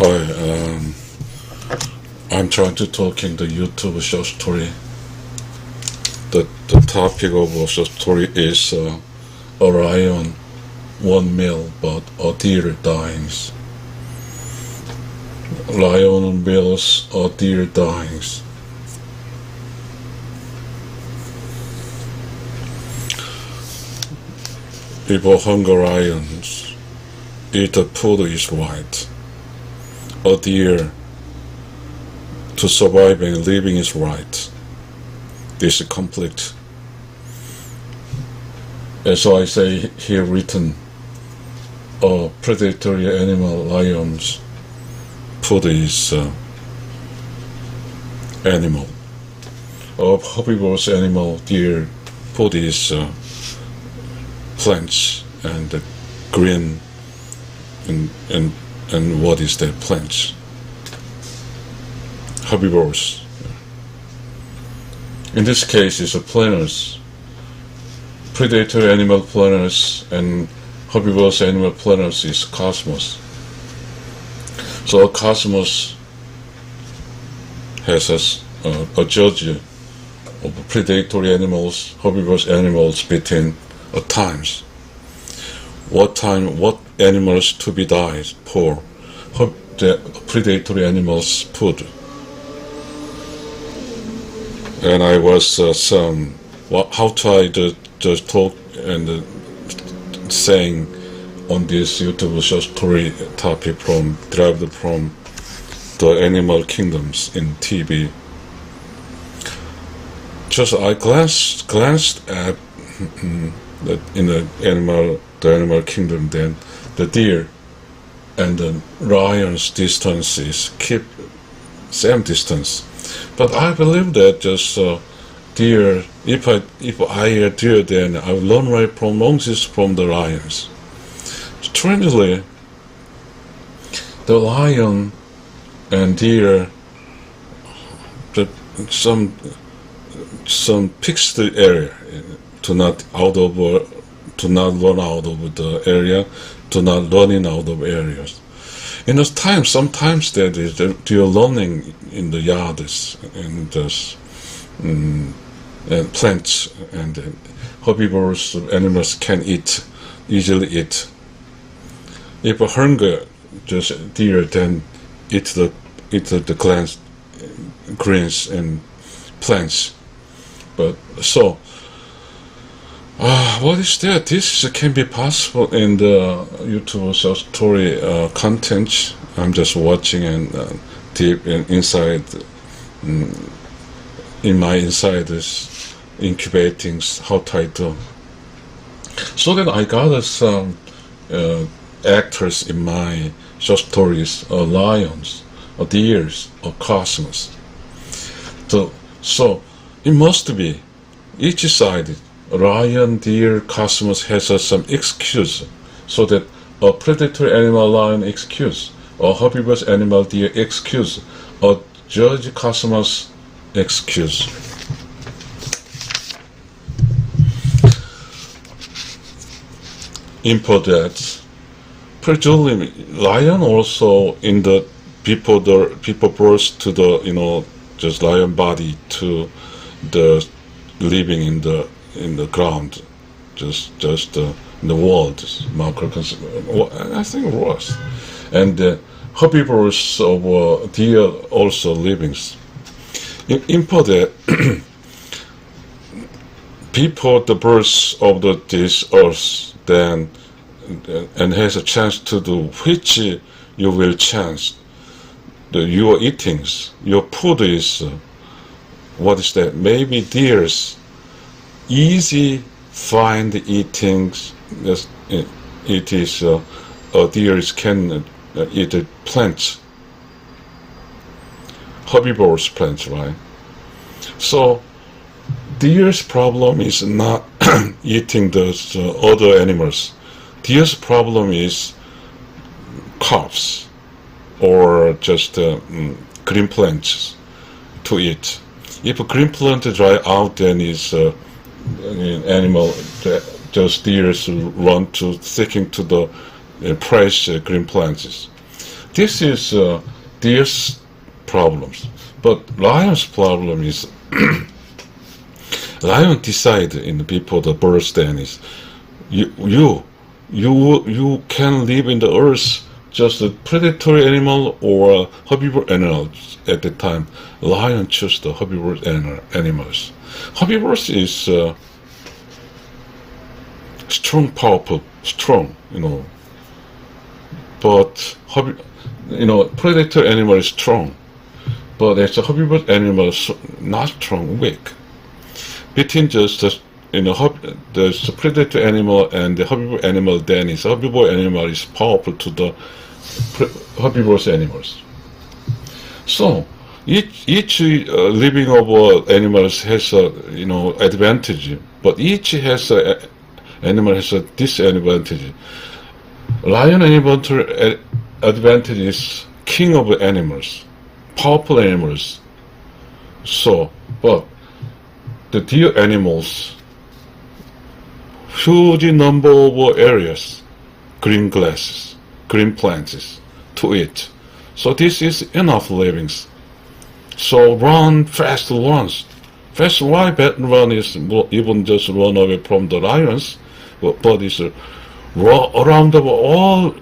Hi, I'm trying to talk in the YouTube short story. The topic of a short story is a lion, one meal, but a deer dies. Lion meals, a deer dies. If a hungry lions eat the food is right, a deer to survive and living is right. This conflict, as I say here written, a predatory animal lion's food is animal. A herbivorous animal deer food is plants and green and what is that plants? Herbivores. In this case, it's a planters, predatory animal planters, and herbivorous animal planters is cosmos. So a cosmos has a judge of predatory animals, herbivorous animals between times. What animals to be died for the predatory animals' food. And I was how tried to talk and saying on this YouTube short story topic derived from the animal kingdoms in TV. Just I glanced at in the animal kingdom, then the deer and the lion's distances keep same distance. But I believe that just deer, if I hear deer, then I will learn right from monkeys from the lions. Strangely, the lion and deer, some fixed area, to not run out of the area, to not running out of areas. In those times, sometimes they're running in the yards and plants, and herbivorous animals can easily eat. If a hunger, just deer then eat the greens and plants. But so. What is that? This can be possible in the YouTube short story content. I'm just watching and deep inside, in my inside is incubating how title. So then I got some actors in my short stories, lions, deers, cosmos. So it must be each side. Lion, deer, cosmos has some excuse, so that a predatory animal lion excuse, a herbivorous animal deer excuse, a judge cosmos excuse. Import that. Presumably, lion also in the people birth to the just lion body to the living in the ground, just in the world, I think it was, and herbivores of deer also livings. Import that people the birth of this earth, then and has a chance to do which you will chance. Your eatings, your food is what is that? Maybe deers. Easy find eating. It is deers can eat plants, herbivorous plants, right? So deer's problem is not eating those other animals. Deer's problem is crops or just green plants to eat. If a green plant dry out, then is animal, those deers run to sticking to the fresh green plants. This is deer's problems, but lion's problem is lion decide in before the birth then is you can live in the earth just a predatory animal or herbivore animals at the time. Lion choose the herbivore animals. Herbivores is strong, powerful, strong, but predator animal is strong, but as a herbivore animal not strong, weak. Between just the predator animal and the herbivore animal, then is herbivore animal is powerful to the herbivorous animals. So each living of animals has a advantage, but each has animal has a disadvantage. Lion animal advantage is king of animals, powerful animals. So, but the deer animals, huge number of areas, green grasses, green plants to eat. So this is enough livings. So run fast runs. Fast why bad run is even just run away from the lions, but it's around the all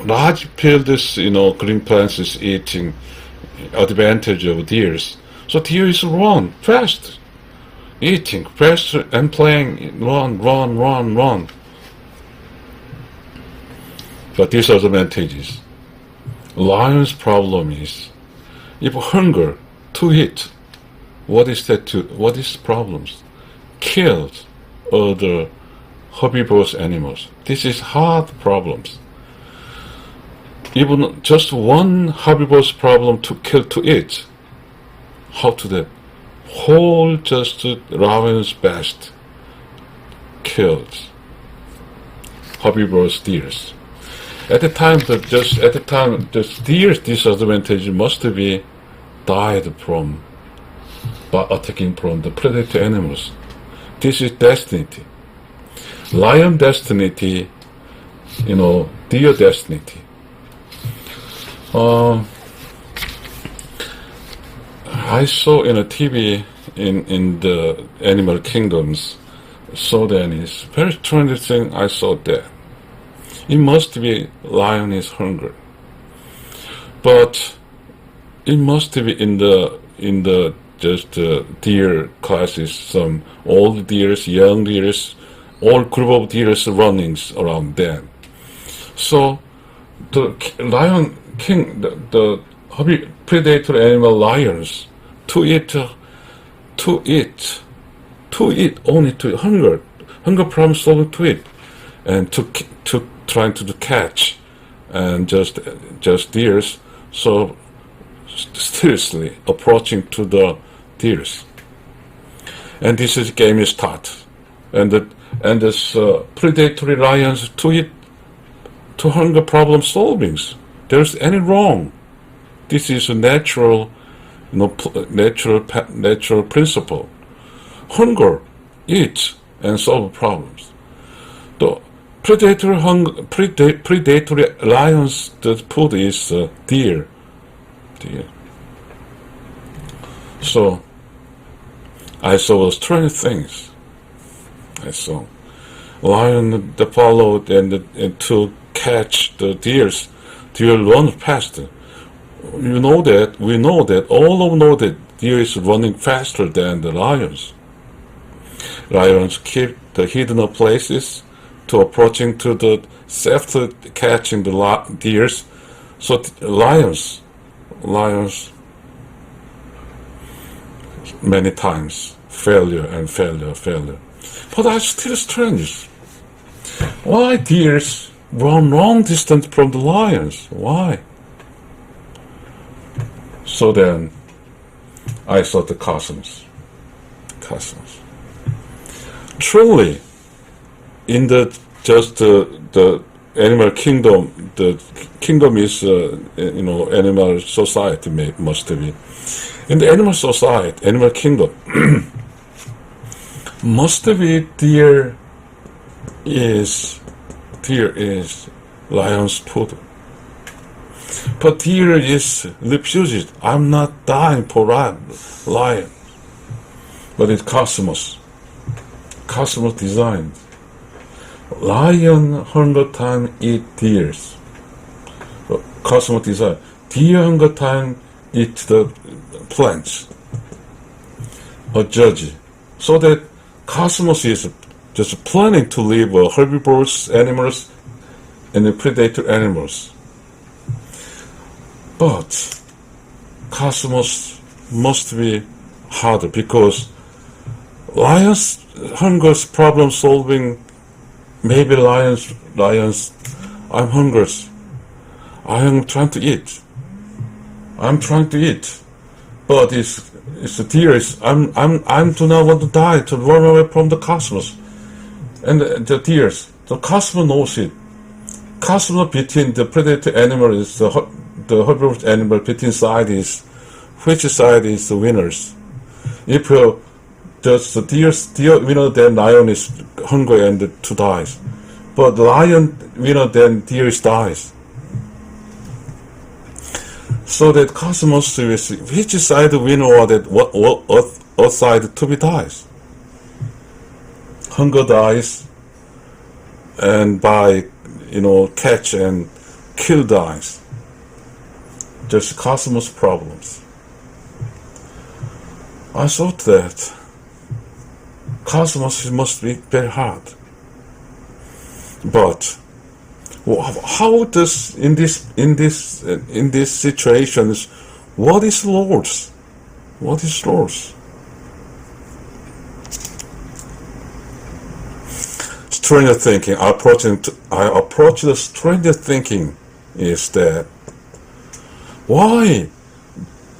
large fields, green plants is eating advantage of deers. So deer is run fast, eating fast and playing run. But disadvantages. Lion's problem is if hunger to eat. What is problems? Killed other herbivorous animals. This is hard problems. Even just one herbivorous problem to kill to eat. How to do? Whole just lion's best killed herbivorous deers. At the time, the deer's disadvantage must be died from by attacking from the predator animals. This is destiny. Lion destiny, deer destiny. I saw in a TV in the animal kingdoms, so then is very strange thing. I saw that. It must be lion is hungry, but it must be in the just deer classes, some old deers, young deers, all group of deers running around them. So the lion king, the predator animal lions, to eat only to hunger problem solved to eat, and to trying to catch, and just deers, so seriously approaching to the deers, and this is game is start, and this predatory lions to eat to hunger problem solvings. There's any wrong. This is a natural principle. Hunger, eat, and solve problems. The predatory lions, the food is deer. So I saw strange things. I saw lion that followed and to catch the deers. Deer run fast. We know that all of know that deer is running faster than the lions. Lions keep the hidden places to approaching to the safety catching the deers. So lions many times failure. But that's still strange. Why deers run long distance from the lions? Why? So then I saw the cosmos. Truly, in the animal kingdom, the kingdom is animal society must be. In the animal society, animal kingdom, must be deer is lion's food. But deer is refuses. I'm not dying for lion. But it's cosmos. Cosmos design. Lion 100 times eat deers. Cosmos design. Deer 100 times eat the plants. A judge. So that cosmos is just planning to live herbivorous animals and the predator animals. But cosmos must be harder because lions hunger's problem solving. Maybe lions, I'm hungry. I am trying to eat. I'm trying to eat. But it's the deer is, I do not want to die, to run away from the cosmos. And the deers, the cosmos knows it. Cosmos between the predator animal is the herbivorous animal between side is, which side is the winners. If just the deer winner, then lion is hungry and to dies. But the lion winner, then deer dies. So that cosmos is which side win or that what side to be dies. Hunger dies, and by catch and kill dies. Just cosmos problems. I thought that cosmos must be very hard. But how does in these situations, what is Lord's? What is Lord's? Stranger thinking. I approach the stranger thinking is that why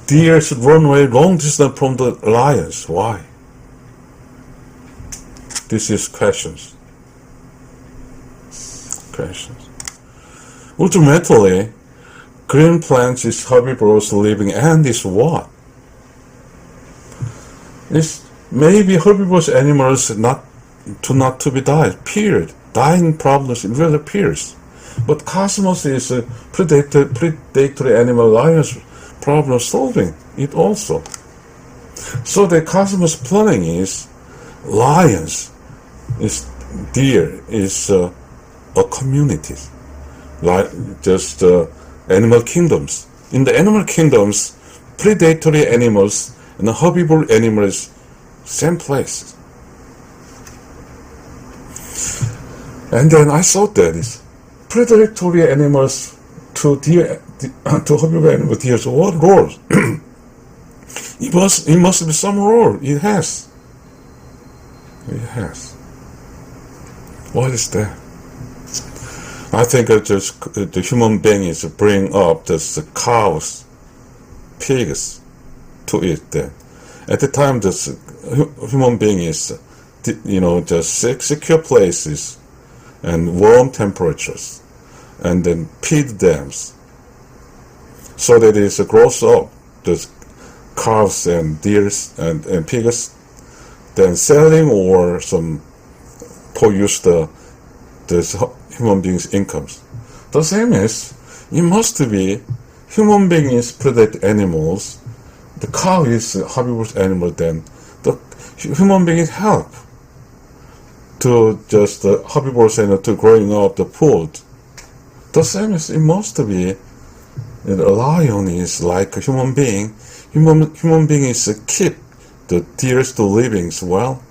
deer should run away long distance from the lions? Why? This is questions. Ultimately, green plants is herbivorous living and is what? It's maybe herbivorous animals not to be died, period. Dying problems will appears. But cosmos is a predatory animal lions problem solving it also. So the cosmos planning is lions, is deer, is a community, like just animal kingdoms. In the animal kingdoms, predatory animals and herbivore animals, same place. And then I thought that is predatory animals to deer, to herbivore animals, deer. So what role? It must be some role. It has. What is that? I think just the human beings bring up the cows, pigs to eat them. At the time, the human beings, just secure places and warm temperatures, and then feed them, so that it grows up the cows and deers and pigs, then selling or some for use the human beings' incomes. The same is, it must be human beings predate animals. The cow is a herbivorous animal, then the human beings help to just the herbivorous animal to growing up the food. The same is, it must be a lion is like a human being. Human being is keep the deers to livings. Well,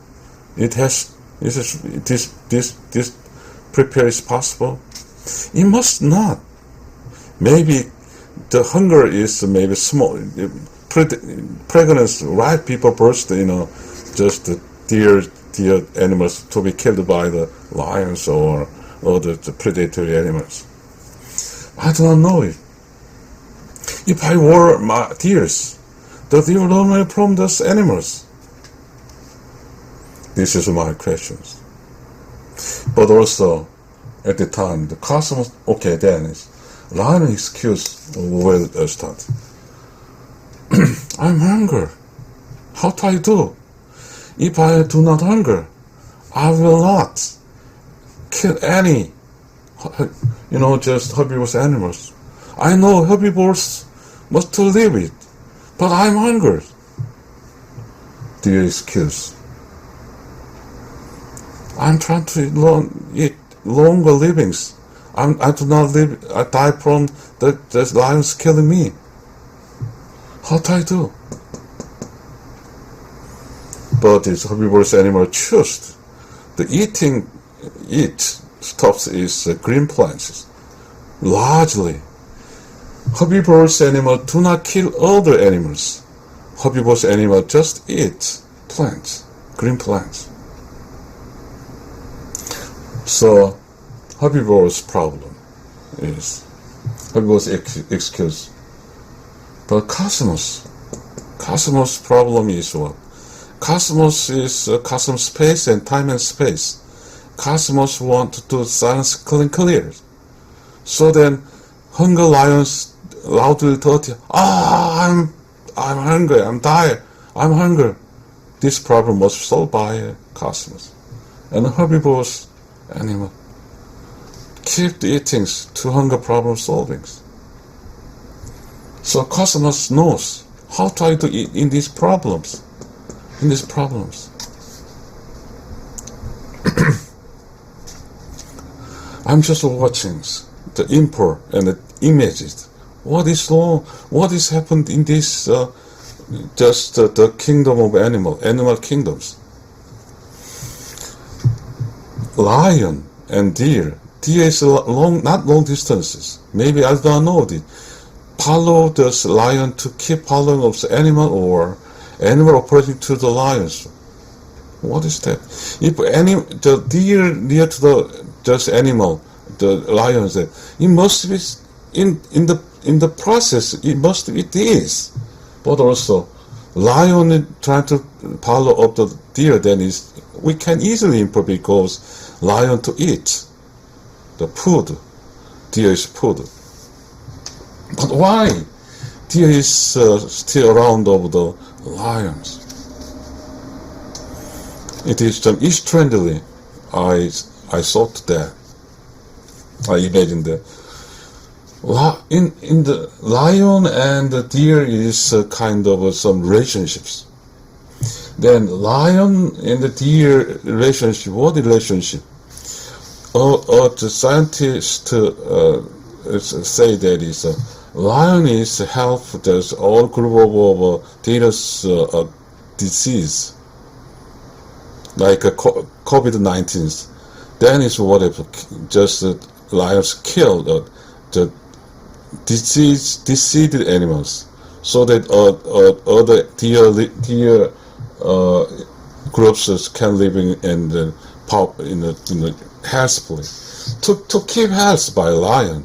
it has this prepare is possible. It must not. Maybe the hunger is maybe small. Pregnant, right? People burst, just the deer animals to be killed by the lions or the predatory animals. I do not know it. If I were my deers, the deer would run away from those animals. This is my questions. But also, at the time, the cosmos, okay, then is lion excuse will start. I'm hungry. How do I do? If I do not hunger, I will not kill any, just herbivorous animals. I know herbivores must live it, but I'm hungry. Deer excuse. I'm trying to eat longer livings. I do not live. I die from the lions killing me. How do I do? But this herbivorous animal choose the eat stuff is green plants. Largely, herbivorous animals do not kill other animals. Herbivorous animals just eat plants, green plants. So, herbivorous problem is herbivorous excuse. But cosmos problem is what? Cosmos is cosmos space and time and space. Cosmos want to do science clear. So then, hunger lions loudly told you, I'm hungry, I'm tired, I'm hungry. This problem was solved by cosmos. And herbivorous animal keep eating to hunger problem solvings. So cosmos knows how to do it in these problems. I'm just watching the import and the images. What is wrong? What is happened in this the kingdom of animal kingdoms? Lion and deer. Deer is not long distances. Maybe I don't know it. Follow the lion to keep following of the animal, or animal opposing to the lions. What is that? If the deer near to the animal, the lions, it must be in the process. It must be this, but also lion trying to follow up the deer. Then we can easily infer because lion to eat the food, deer is food. But why deer is still around of the lions? It is strangely, I thought that, I imagined that. In the lion and the deer is kind of some relationships. Then lion and the deer relationship, what relationship? The scientists say that is lion is help there's all group of dangerous disease like COVID-19. Then is what if just lions kill the diseased animals, so that other deer groups can live in the healthfully to keep health by lion.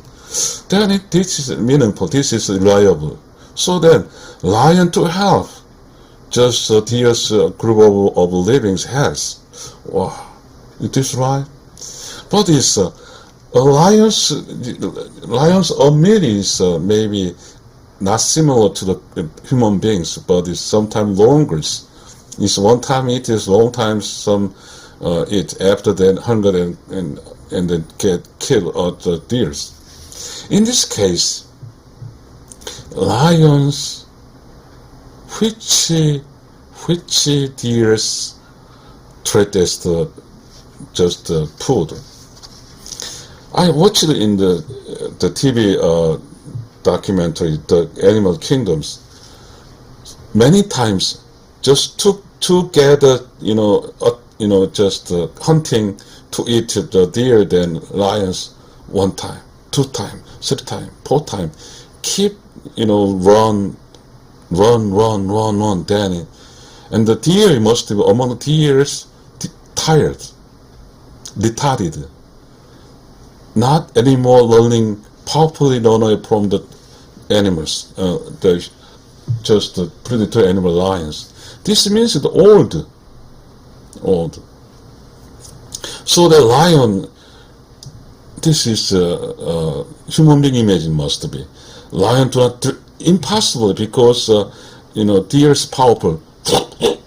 Then this is meaningful. This is reliable. So then lion to help just deer's group of livings health. Wow, it is right. But it's lions meat is maybe not similar to the human beings, but it's sometimes longer. It's one time eat is long time some eat after then hunger and then get killed the deers. In this case, lions, which deers treat as just food. I watched it in the TV documentary, The Animal Kingdoms. Many times, just together, just hunting to eat the deer, then lions 1 time, 2 time, 3 time, 4 time, keep run, then, and the deer must be among the deers tired, retarded, not anymore learning powerfully run away from the animals, just the predatory animal lions. This means the old. So the lion, this is human being image must be. Lion do not impossible because deer is powerful,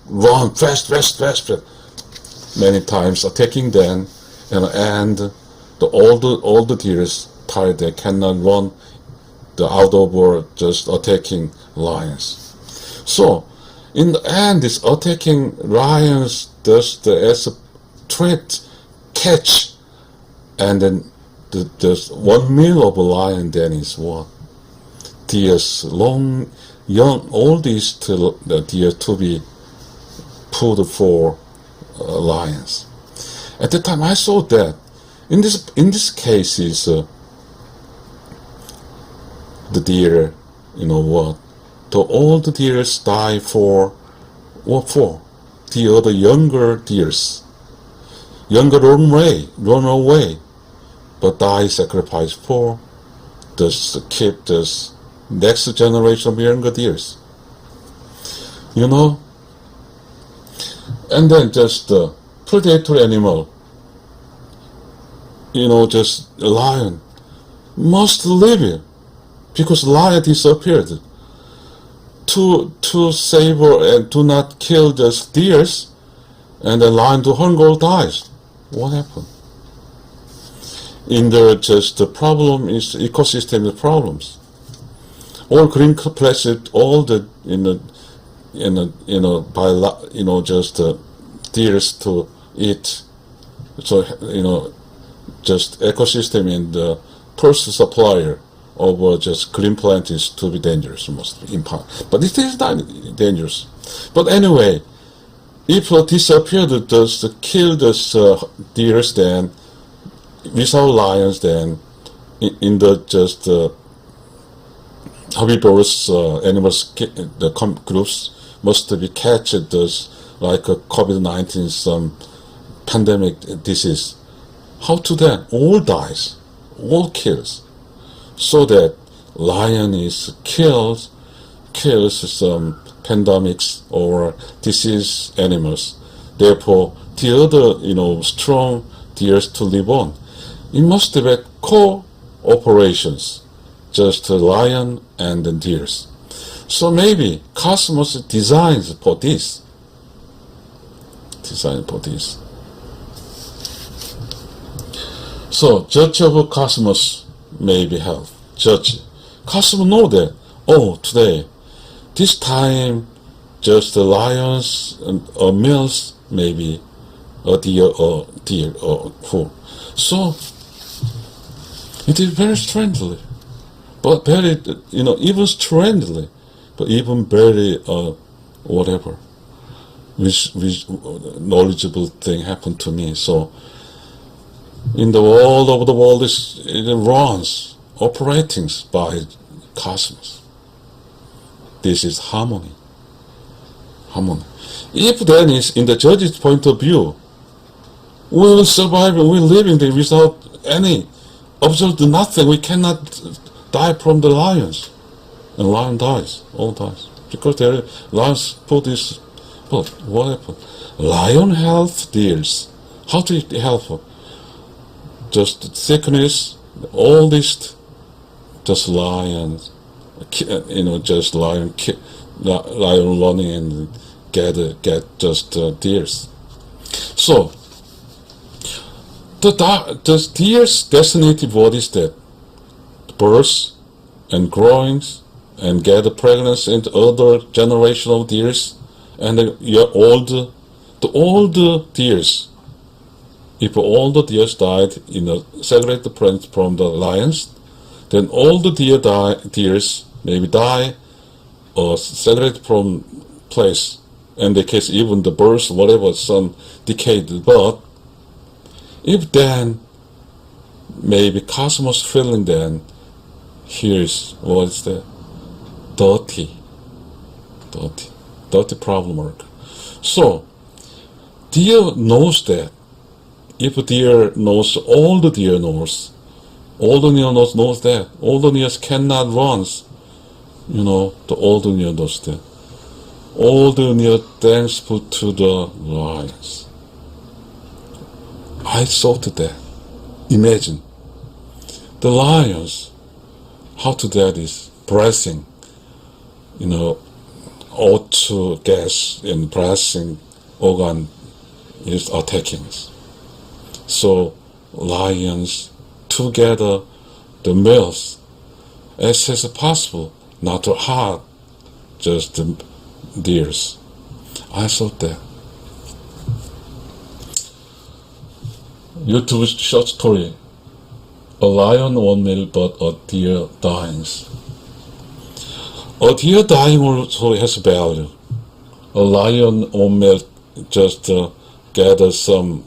run fast. Many times attacking them, and the older deers tired, they cannot run the outdoor just attacking lions. So in the end, this attacking lions just as a threat catch, and then there's 1 meal of a lion. Then is what? Deer's long, young, oldest deer to be put for lions. At the time, I saw that in this case is the deer. You know what? The old deers die for what for? The other younger deers. Younger run away, but die sacrifice for just keep this next generation of younger deers. You know? And then just the predatory animal, you know, just a lion must live here because lion disappeared. To save and to not kill the deers, and the lion to hunger dies. What happened? In the just the problem is ecosystem problems. All green places, all the just deers to eat. So just ecosystem in the first supplier of just green plant is to be dangerous, must be impossible. But it is not dangerous. But anyway, if disappeared, just kill the deers, then without lions, then in the just herbivorous animals, the groups must be catched like a COVID-19 some pandemic disease. How to then? All dies, all kills. So that lion is kills some pandemics or disease animals. Therefore, the other strong deers to live on. It must be co-operations, just the lion and the deers. So maybe cosmos designs for this. So judge of cosmos may be health. Judge. Cosmos know that, today, this time, just the lions or males, maybe a deer or four. So it is very strangely, but very, even strangely, but even very, whatever, which knowledgeable thing happened to me. So in the world of the world, it runs, operating by cosmos. This is harmony. If then is in the judge's point of view, we will survive, we live in there without any, observe nothing, we cannot die from the lions. And lion dies, all dies. Because their lions put this, but what happened? Lion health deals. How to help? Just sickness, all this, just lions, just lion running and get just deers. So the deer's designated what is that? Birth and growing and get pregnancy and other generation of deers, and the older deers. If all the deers died in a segregated plant from the lions, then all the deers maybe die or segregated from place. In the case, even the birds, whatever, some decayed. But if then maybe cosmos feeling, then here is what is that? Dirty problem work. So deer knows that. If deer knows, all the deer knows that. All the deers cannot run. The older deer knows that. All the deer thanks put to the lions. I thought that. Imagine the lions. How to that is breathing. O2 gas and breathing organ is attacking us. So lions together, the males as is possible not to hurt just the deers. I thought that. YouTube short story. A lion won't meal, but a deer dies. A deer dying also has value. A lion won't meal just gather some,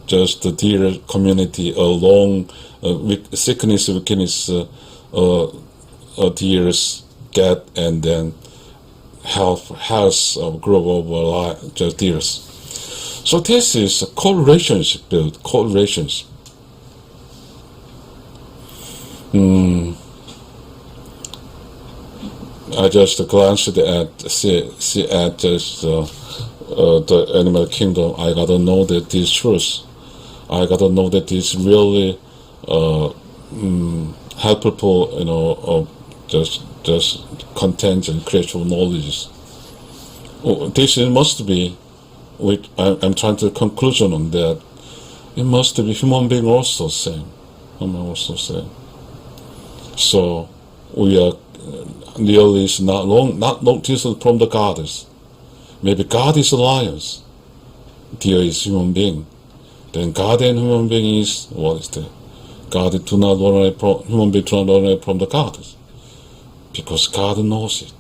just the deer community along sickness, weakness, deers get, and then health a group of just deers. So this is a correlations build, correlations. I just glanced at see at just the animal kingdom. I gotta know that this truth. I gotta know that this really helpful, just content and creative knowledge. This must be. I'm trying to conclusion on that. It must be human being also same. Human also same. So we are nearly is not long distant from the goddess. Maybe God is lions, deer is human being. Then God and human being is what is that? God do not run away from human being do not run away from the goddess, because God knows it.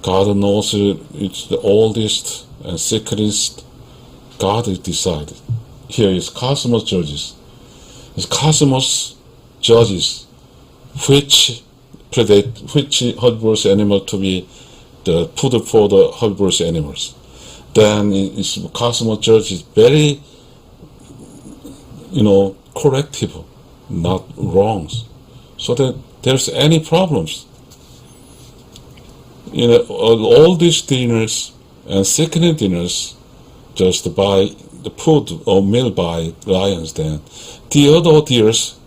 God knows it's the oldest and secretest. God is decided. Here is cosmos judges. It's cosmos judges which herbivorous animal to be the food for the herbivorous animals. Then it's cosmos judges very, corrective, not wrongs. So that there's any problems. All these dinners and second dinners just by the food or meal by lions, then the other deers,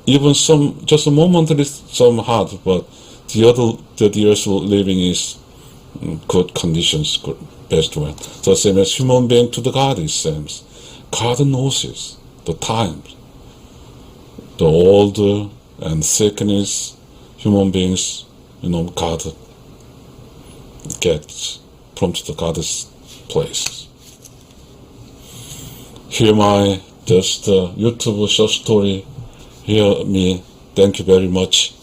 even some just a momentary some hard, but the deers living is good conditions, good best one. The same as human being to the God is same. God knows it, the times, the older and sickness, human beings, God gets from the God's place. Here my just YouTube short story. Hear me. Thank you very much.